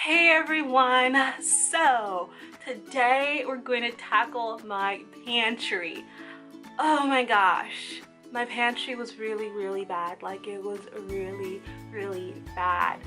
Hey everyone! So today we're going to tackle my pantry. Oh my gosh, my pantry was really bad. Like, it was really bad.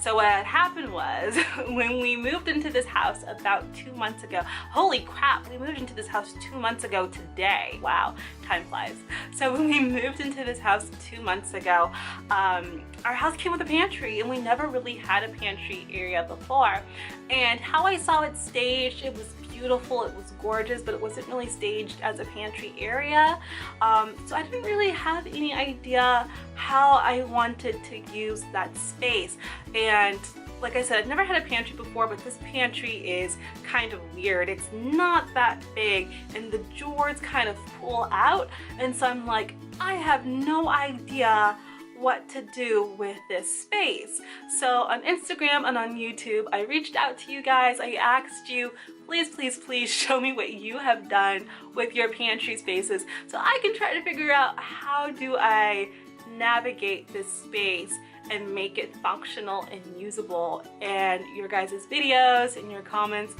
So what had happened was when we moved into this house about 2 months ago, holy crap, we moved into this house 2 months ago today. Wow, time flies. So when we moved into this house 2 months ago, our house came with a pantry, and we never really had a pantry area before. And how I saw it staged, it was beautiful, it was gorgeous, but it wasn't really staged as a pantry area. So I didn't really have any idea how I wanted to use that space. And like I said, I've never had a pantry before, but this pantry is kind of weird. It's not that big, and the drawers kind of pull out, and so I'm like, I have no idea what to do with this space. So on Instagram and on YouTube, I reached out to you guys. I asked you, please show me what you have done with your pantry spaces so I can try to figure out how do I navigate this space and make it functional and usable. And your guys' videos and your comments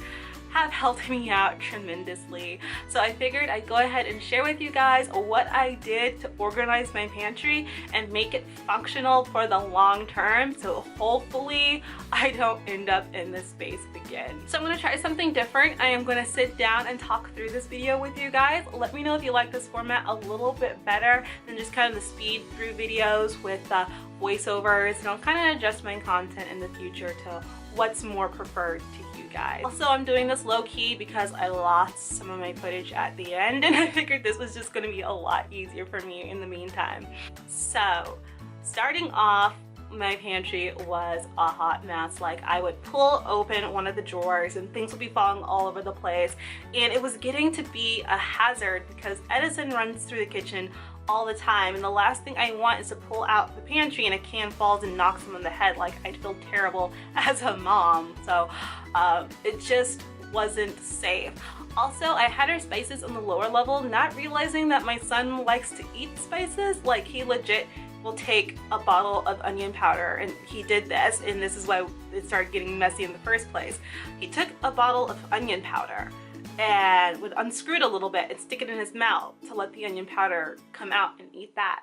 have helped me out tremendously. So I figured I'd go ahead and share with you guys what I did to organize my pantry and make it functional for the long term, so hopefully I don't end up in this space again. So I'm going to try something different. I am going to sit down and talk through this video with you guys. Let me know if you like this format a little bit better than just kind of the speed through videos with voiceovers, and I'll kind of adjust my content in the future to what's more preferred to you guys. Also, I'm doing this low-key because I lost some of my footage at the end, and I figured this was just going to be a lot easier for me in the meantime. So starting off, my pantry was a hot mess. Like, I would pull open one of the drawers and things would be falling all over the place, and it was getting to be a hazard because Edison runs through the kitchen all the time, and the last thing I want is to pull out the pantry and a can falls and knocks him on the head. Like, I'd feel terrible as a mom. So it just wasn't safe. Also, I had our spices on the lower level, not realizing that my son likes to eat spices. Like, he legit will take a bottle of onion powder, and he did this, and this is why it started getting messy in the first place. He took a bottle of onion powder and would unscrew it a little bit and stick it in his mouth to let the onion powder come out and eat that.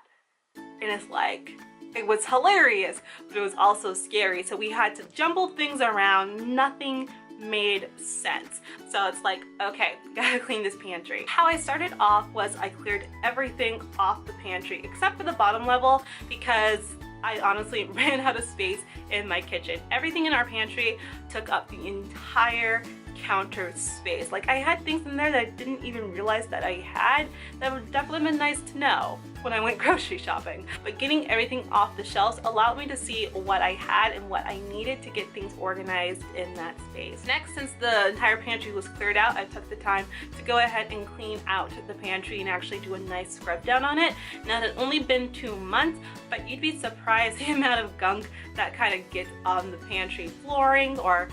And it's like, it was hilarious, but it was also scary. So we had to jumble things around. Nothing made sense. So it's like, okay, gotta clean this pantry. How I started off was I cleared everything off the pantry except for the bottom level, because I honestly ran out of space in my kitchen. Everything in our pantry took up the entire counter space. Like, I had things in there that I didn't even realize that I had that would definitely been nice to know when I went grocery shopping. But getting everything off the shelves allowed me to see what I had and what I needed to get things organized in that space. Next, since the entire pantry was cleared out, I took the time to go ahead and clean out the pantry and actually do a nice scrub down on it. Now, it had only been 2 months, but you'd be surprised the amount of gunk that kind of gets on the pantry flooring, or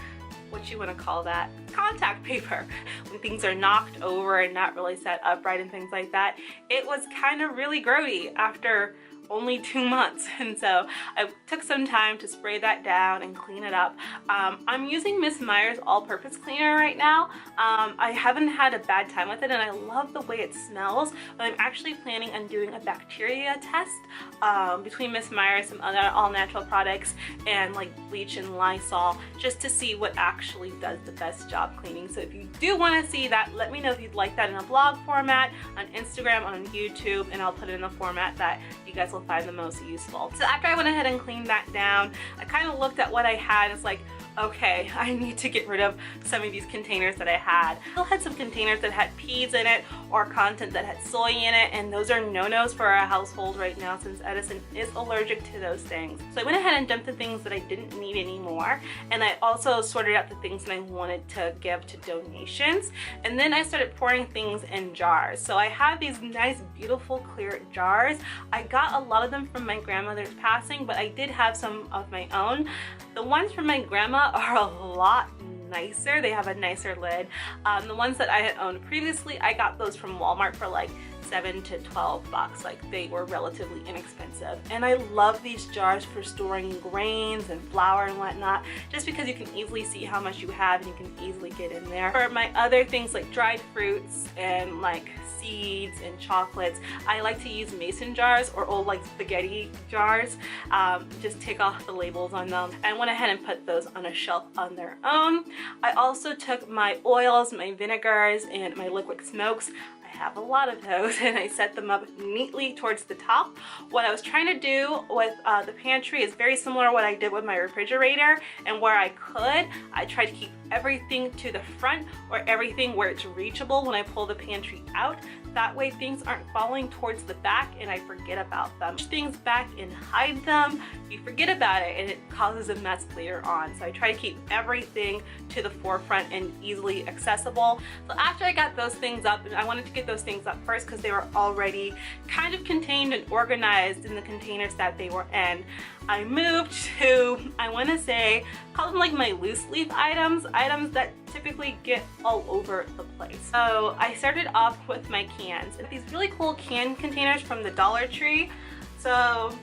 what you want to call that, contact paper, when things are knocked over and not really set upright and things like that. It was kind of really grody after only 2 months, and so I took some time to spray that down and clean it up. I'm using Miss Meyer's all-purpose cleaner right now. I haven't had a bad time with it, and I love the way it smells, but I'm actually planning on doing a bacteria test between Miss Meyer's, some other all-natural products, and like bleach and Lysol, just to see what actually does the best job cleaning. So if you do want to see that, let me know if you'd like that in a blog format, on Instagram, on YouTube, and I'll put it in a format that you guys will find the most useful. So after I went ahead and cleaned that down, I kind of looked at what I had. It's like, okay, I need to get rid of some of these containers that I had. I still had some containers that had peas in it or content that had soy in it, and those are no-nos for our household right now since Edison is allergic to those things. So I went ahead and dumped the things that I didn't need anymore, and I also sorted out the things that I wanted to give to donations, and then I started pouring things in jars. So I have these nice, beautiful, clear jars. I got a lot of them from my grandmother's passing, but I did have some of my own. The ones from my grandma are a lot nicer. They have a nicer lid. The ones that I had owned previously, I got those from Walmart for like 7 to 12 bucks. Like, they were relatively inexpensive. And I love these jars for storing grains and flour and whatnot, just because you can easily see how much you have and you can easily get in there. For my other things like dried fruits and like seeds and chocolates, I like to use mason jars or old like spaghetti jars. Just take off the labels on them. I went ahead and put those on a shelf on their own. I also took my oils, my vinegars, and my liquid smokes. I have a lot of those, and I set them up neatly towards the top. What I was trying to do with the pantry is very similar to what I did with my refrigerator, and where I could, I tried to keep everything to the front or everything where it's reachable when I pull the pantry out. That way things aren't falling towards the back and I forget about them. Push things back and hide them, you forget about it and it causes a mess later on. So I try to keep everything to the forefront and easily accessible. So after I got those things up, and I wanted to get those things up first because they were already kind of contained and organized in the containers that they were in, I moved to, I want to say, call them like my loose leaf items that typically get all over the place. So I started off with my cans. These really cool can containers from the Dollar Tree. So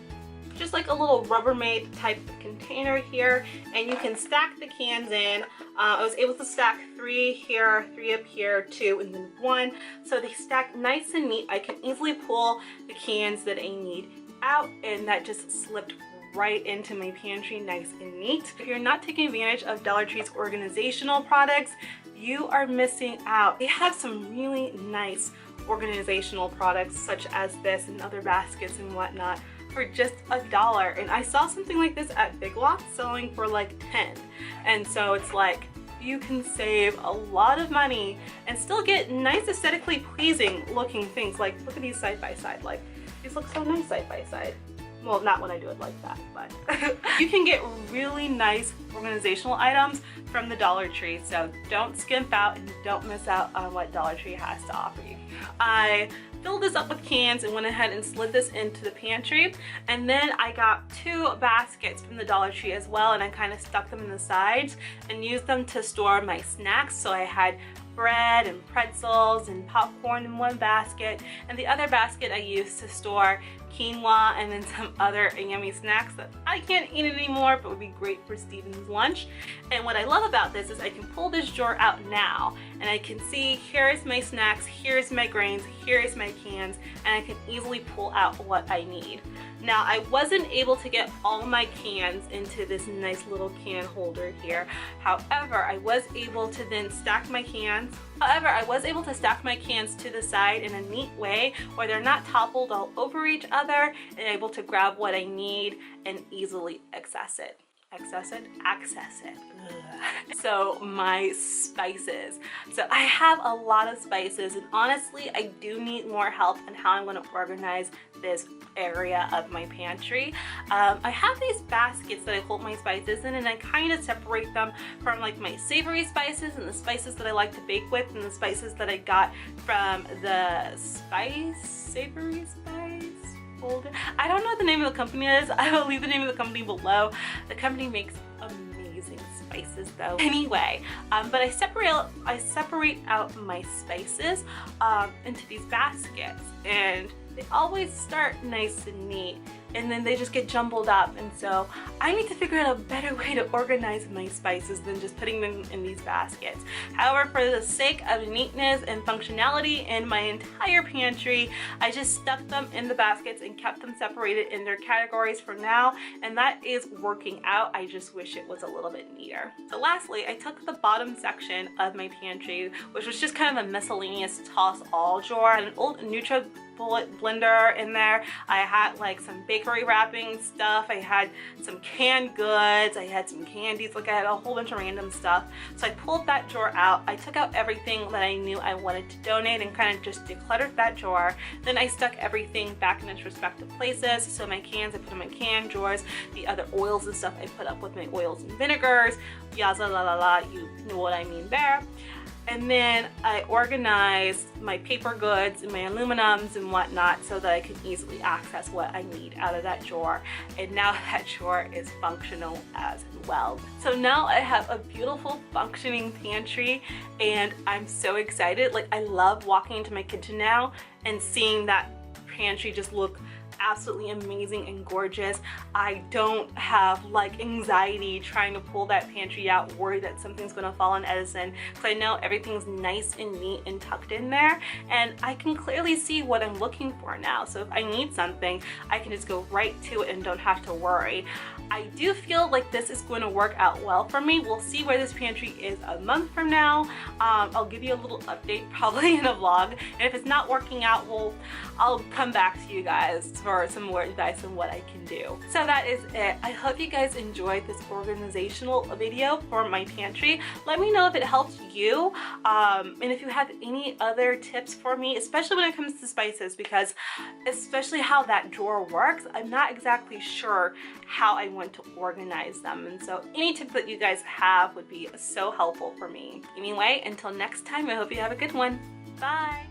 just like a little Rubbermaid type of container here, and you can stack the cans in. I was able to stack 3 here, 3 up here, 2, and then 1. So they stack nice and neat. I can easily pull the cans that I need out, and that just slipped right into my pantry nice and neat. If you're not taking advantage of Dollar Tree's organizational products, you are missing out. They have some really nice organizational products such as this and other baskets and whatnot for just $1. And I saw something like this at Big Lots selling for like 10. And so it's like, you can save a lot of money and still get nice aesthetically pleasing looking things. Like, look at these side by side. Like, these look so nice side by side. Well, not when I do it like that, but you can get really nice organizational items from the Dollar Tree, so don't skimp out and don't miss out on what Dollar Tree has to offer you. I filled this up with cans and went ahead and slid this into the pantry, and then I got 2 baskets from the Dollar Tree as well, and I kind of stuck them in the sides and used them to store my snacks. So I had bread and pretzels and popcorn in one basket, and the other basket I used to store quinoa and then some other yummy snacks that I can't eat anymore but would be great for Steven's lunch. And what I love about this is I can pull this drawer out now and I can see here's my snacks, here's my grains, here's my cans, and I can easily pull out what I need. Now, I wasn't able to get all my cans into this nice little can holder here. However, I was able to then stack my cans. I was able to stack my cans to the side in a neat way where they're not toppled all over each other, and able to grab what I need and easily access it. Access it? Ugh. So my spices. So I have a lot of spices, and honestly I do need more help in how I'm going to organize this area of my pantry. I have these baskets that I hold my spices in, and I kind of separate them from like my savory spices and the spices that I like to bake with, and the spices that I got from the savory spice. I don't know what the name of the company is. I will leave the name of the company below. The company makes amazing spices though. Anyway, but I separate out my spices into these baskets, and they always start nice and neat, and then they just get jumbled up. And so I need to figure out a better way to organize my spices than just putting them in these baskets. However, for the sake of neatness and functionality in my entire pantry, I just stuck them in the baskets and kept them separated in their categories for now, and that is working out. I just wish it was a little bit neater. So lastly, I took the bottom section of my pantry, which was just kind of a miscellaneous toss all drawer, and an old NutriBullet blender in there. I had like some bakery wrapping stuff, I had some canned goods, I had some candies, like I had a whole bunch of random stuff. So I pulled that drawer out, I took out everything that I knew I wanted to donate and kind of just decluttered that drawer. Then I stuck everything back in its respective places. So my cans, I put in my can drawers, the other oils and stuff I put up with my oils and vinegars, yaza la la la, you know what I mean there. And then I organized my paper goods and my aluminums and whatnot so that I can easily access what I need out of that drawer. And now that drawer is functional as well. So now I have a beautiful functioning pantry and I'm so excited. Like, I love walking into my kitchen now and seeing that pantry just look absolutely amazing and gorgeous. I don't have like anxiety trying to pull that pantry out, worried that something's gonna fall on Edison, because I know everything's nice and neat and tucked in there, and I can clearly see what I'm looking for now. So if I need something, I can just go right to it and don't have to worry. I do feel like this is going to work out well for me. We'll see where this pantry is a month from now. I'll give you a little update probably in a vlog, and if it's not working out, I'll come back to you guys for some more advice on what I can do. So that is it. I hope you guys enjoyed this organizational video for my pantry. Let me know if it helped you, and if you have any other tips for me, especially when it comes to spices, because especially how that drawer works, I'm not exactly sure how I want to organize them, and so any tips that you guys have would be so helpful for me. Anyway, until next time, I hope you have a good one. Bye!